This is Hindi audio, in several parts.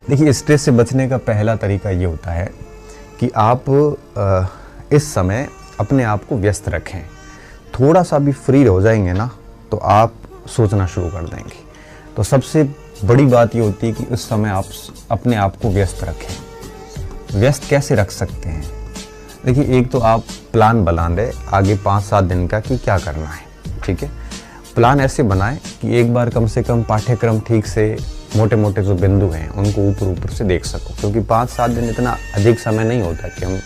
देखिए, स्ट्रेस से बचने का पहला तरीका ये होता है कि आप इस समय अपने आप को व्यस्त रखें। थोड़ा सा भी फ्री हो जाएंगे ना तो आप सोचना शुरू कर देंगे। तो सबसे बड़ी बात ये होती है कि उस समय आप अपने आप को व्यस्त रखें। व्यस्त कैसे रख सकते हैं? देखिए, एक तो आप प्लान बना दें आगे 5-7 दिन का कि क्या करना है। ठीक है, प्लान ऐसे बनाएं कि एक बार कम से कम पाठ्यक्रम ठीक से मोटे मोटे जो बिंदु हैं उनको ऊपर ऊपर से देख सको, क्योंकि 5-7 दिन इतना अधिक समय नहीं होता कि हम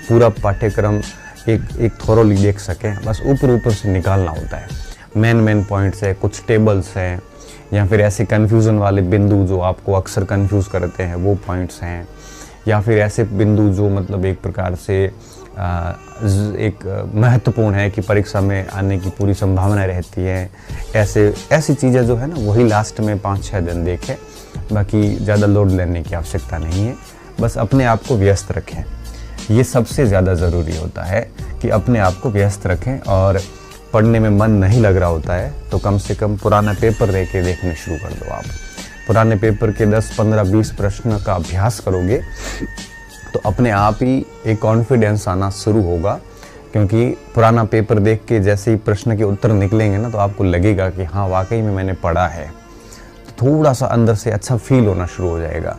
पूरा पाठ्यक्रम एक थोरोली देख सकें। बस ऊपर ऊपर से निकालना होता है। मेन पॉइंट्स है, कुछ टेबल्स हैं, या फिर ऐसे कन्फ्यूज़न वाले बिंदु जो आपको अक्सर कन्फ्यूज़ करते हैं वो पॉइंट्स हैं, या फिर ऐसे बिंदु जो मतलब एक प्रकार से एक महत्वपूर्ण है कि परीक्षा में आने की पूरी संभावना रहती है। ऐसी चीज़ें जो है ना वही लास्ट में 5-6 दिन देखें। बाकी ज़्यादा लोड लेने की आवश्यकता नहीं है। बस अपने आप को व्यस्त रखें, ये सबसे ज़्यादा ज़रूरी होता है कि अपने आप को व्यस्त रखें। और पढ़ने में मन नहीं लग रहा होता है तो कम से कम पुराना पेपर लेके देखने शुरू कर दो। आप पुराने पेपर के 10, 15, 20 प्रश्न का अभ्यास करोगे तो अपने आप ही एक कॉन्फिडेंस आना शुरू होगा, क्योंकि पुराना पेपर देख के जैसे ही प्रश्न के उत्तर निकलेंगे ना तो आपको लगेगा कि हाँ वाकई में मैंने पढ़ा है। तो थोड़ा सा अंदर से अच्छा फील होना शुरू हो जाएगा।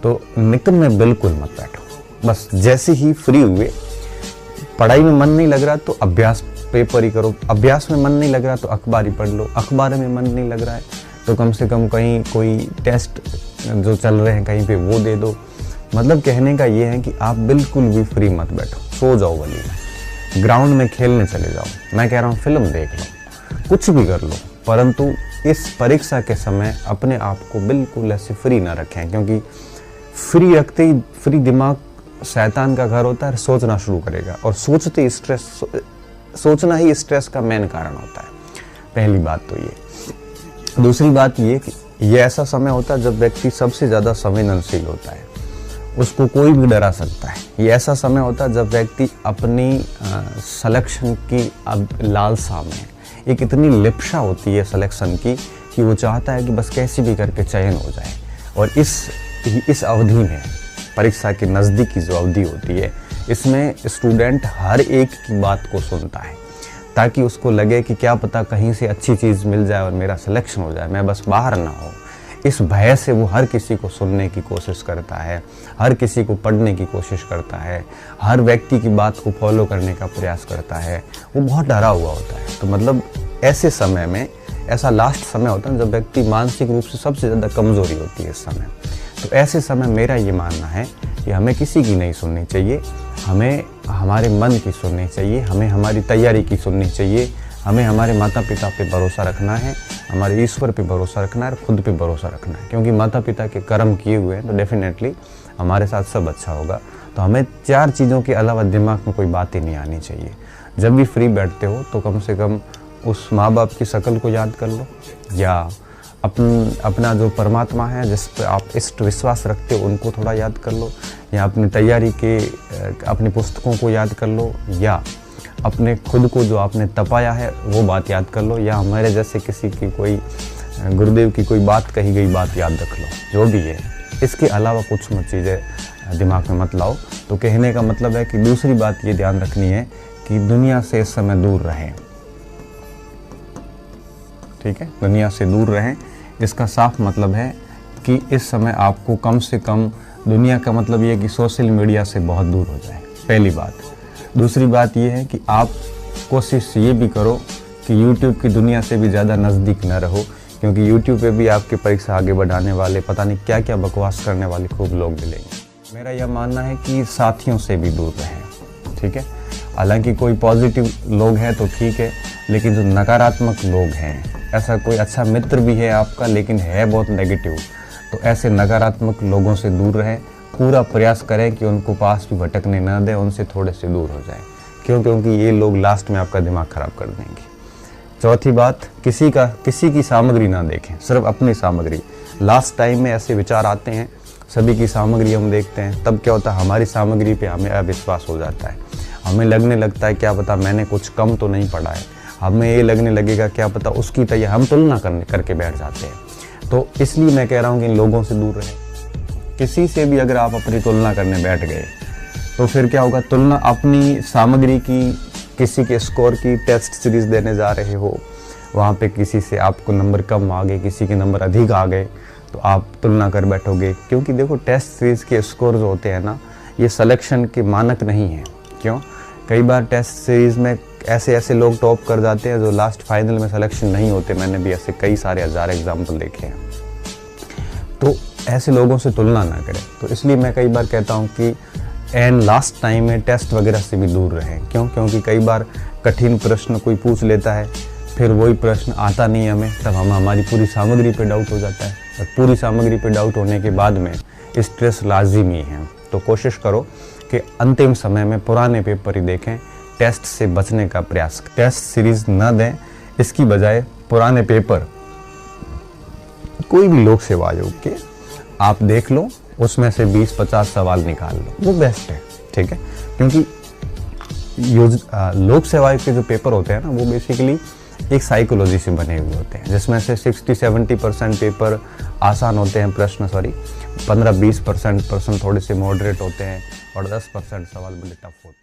तो निकल में बिल्कुल मत बैठो। बस जैसे ही फ्री हुए, पढ़ाई में मन नहीं लग रहा तो अभ्यास पेपर ही करो, अभ्यास में मन नहीं लग रहा तो अखबार ही पढ़ लो, अखबार में मन नहीं लग रहा है तो कम से कम कहीं कोई टेस्ट जो चल रहे हैं कहीं पे वो दे दो। मतलब कहने का ये है कि आप बिल्कुल भी फ्री मत बैठो, सो जाओ गली में, ग्राउंड में खेलने चले जाओ। मैं कह रहा हूँ फिल्म देख लो, कुछ भी कर लो, परंतु इस परीक्षा के समय अपने आप को बिल्कुल ऐसे फ्री ना रखें, क्योंकि फ्री रखते ही फ्री दिमाग शैतान का घर होता है, सोचना शुरू करेगा और सोचते स्ट्रेस, सोचना ही स्ट्रेस का मेन कारण होता है। पहली बात तो ये। दूसरी बात ये कि ये ऐसा समय होता है जब व्यक्ति सबसे ज़्यादा संवेदनशील होता है, उसको कोई भी डरा सकता है। ये ऐसा समय होता है जब व्यक्ति अपनी सिलेक्शन की अब लालसा में, एक इतनी लिप्सा होती है सिलेक्शन की कि वो चाहता है कि बस कैसे भी करके चयन हो जाए। और इस अवधि में, परीक्षा के नज़दीक की जो अवधि होती है, इसमें स्टूडेंट हर एक की बात को सुनता है ताकि उसको लगे कि क्या पता कहीं से अच्छी चीज़ मिल जाए और मेरा सिलेक्शन हो जाए, मैं बस बाहर ना हो। इस भय से वो हर किसी को सुनने की कोशिश करता है, हर किसी को पढ़ने की कोशिश करता है, हर व्यक्ति की बात को फॉलो करने का प्रयास करता है। वो बहुत डरा हुआ होता है। तो मतलब ऐसे समय में, ऐसा लास्ट समय होता है जब व्यक्ति मानसिक रूप से सबसे ज़्यादा कमज़ोरी होती है इस समय। तो ऐसे समय मेरा ये मानना है कि हमें किसी की नहीं सुननी चाहिए, हमें हमारे मन की सुननी चाहिए, हमें हमारी तैयारी की सुननी चाहिए, हमें हमारे माता पिता पे भरोसा रखना है, हमारे ईश्वर पे भरोसा रखना है और खुद पे भरोसा रखना है। क्योंकि माता पिता के कर्म किए हुए हैं तो डेफिनेटली हमारे साथ सब अच्छा होगा। तो हमें 4 चीज़ों के अलावा दिमाग में कोई बात ही नहीं आनी चाहिए। जब भी फ्री बैठते हो तो कम से कम उस माँ बाप की शक्ल को याद कर लो, या अपना जो परमात्मा है जिस पर आप इष्ट विश्वास रखते हो उनको थोड़ा याद कर लो, या अपनी तैयारी के अपनी पुस्तकों को याद कर लो, या अपने खुद को जो आपने तपाया है वो बात याद कर लो, या हमारे जैसे किसी की कोई गुरुदेव की कोई बात कही गई बात याद रख लो, जो भी है। इसके अलावा कुछ मत चीज़ें दिमाग में मत लाओ। तो कहने का मतलब है कि दूसरी बात ये ध्यान रखनी है कि दुनिया से इस समय दूर रहें। ठीक है, दुनिया से दूर रहें। इसका साफ मतलब है कि इस समय आपको कम से कम, दुनिया का मतलब ये कि सोशल मीडिया से बहुत दूर हो जाए, पहली बात। दूसरी बात ये है कि आप कोशिश ये भी करो कि YouTube की दुनिया से भी ज़्यादा नज़दीक न रहो, क्योंकि YouTube पे भी आपकी परीक्षा आगे बढ़ाने वाले, पता नहीं क्या क्या बकवास करने वाले खूब लोग मिलेंगे। मेरा यह मानना है कि साथियों से भी दूर रहें। ठीक है, हालांकि कोई पॉजिटिव लोग हैं तो ठीक है, लेकिन जो नकारात्मक लोग हैं, ऐसा कोई अच्छा मित्र भी है आपका लेकिन है बहुत नेगेटिव, तो ऐसे नकारात्मक लोगों से दूर रहें। पूरा प्रयास करें कि उनको पास भी भटकने ना दें, उनसे थोड़े से दूर हो जाएं। क्यों? क्योंकि ये लोग लास्ट में आपका दिमाग ख़राब कर देंगे। चौथी बात, किसी की सामग्री ना देखें, सिर्फ अपनी सामग्री। लास्ट टाइम में ऐसे विचार आते हैं, सभी की सामग्री हम देखते हैं, तब क्या होता है हमारी सामग्री पे हमें अविश्वास हो जाता है। हमें लगने लगता है क्या पता मैंने कुछ कम तो नहीं पढ़ा है, हमें ये लगने लगेगा क्या पता उसकी तैयारी, हम तुलना करके बैठ जाते हैं। तो इसलिए मैं कह रहा हूँ कि इन लोगों से दूर रहें। किसी से भी अगर आप अपनी तुलना करने बैठ गए तो फिर क्या होगा, तुलना अपनी सामग्री की किसी के स्कोर की टेस्ट सीरीज़ देने जा रहे हो, वहाँ पे किसी से आपको नंबर कम आ गए, किसी के नंबर अधिक आ गए, तो आप तुलना कर बैठोगे। क्योंकि देखो टेस्ट सीरीज़ के स्कोर जो होते हैं ना, ये सिलेक्शन के मानक नहीं हैं। क्यों? कई बार टेस्ट सीरीज़ में ऐसे लोग टॉप कर जाते हैं जो लास्ट फाइनल में सिलेक्शन नहीं होते। मैंने भी ऐसे कई सारे हज़ार एग्जाम्पल देखे हैं। तो ऐसे लोगों से तुलना ना करें। तो इसलिए मैं कई बार कहता हूँ कि एंड लास्ट टाइम में टेस्ट वगैरह से भी दूर रहें। क्यों? क्योंकि कई बार कठिन प्रश्न कोई पूछ लेता है, फिर वही प्रश्न आता नहीं हमें, तब हमारी पूरी सामग्री पे डाउट हो जाता है, और पूरी सामग्री पे डाउट होने के बाद में स्ट्रेस लाजिमी है। तो कोशिश करो कि अंतिम समय में पुराने पेपर ही देखें, टेस्ट से बचने का प्रयास करें। टेस्ट सीरीज़ न दें, इसकी बजाय पुराने पेपर कोई भी लोक सेवा आयोग के आप देख लो, उसमें से 20-50 सवाल निकाल लो, वो बेस्ट है। ठीक है? क्योंकि लोक सेवा आयोग के जो पेपर होते हैं ना, वो बेसिकली एक साइकोलॉजी से बने हुए होते हैं, जिसमें से 60-70% पेपर आसान होते हैं, प्रश्न 15-20% प्रश्न थोड़े से मॉडरेट होते हैं, और 10% सवाल बड़े टफ होते हैं।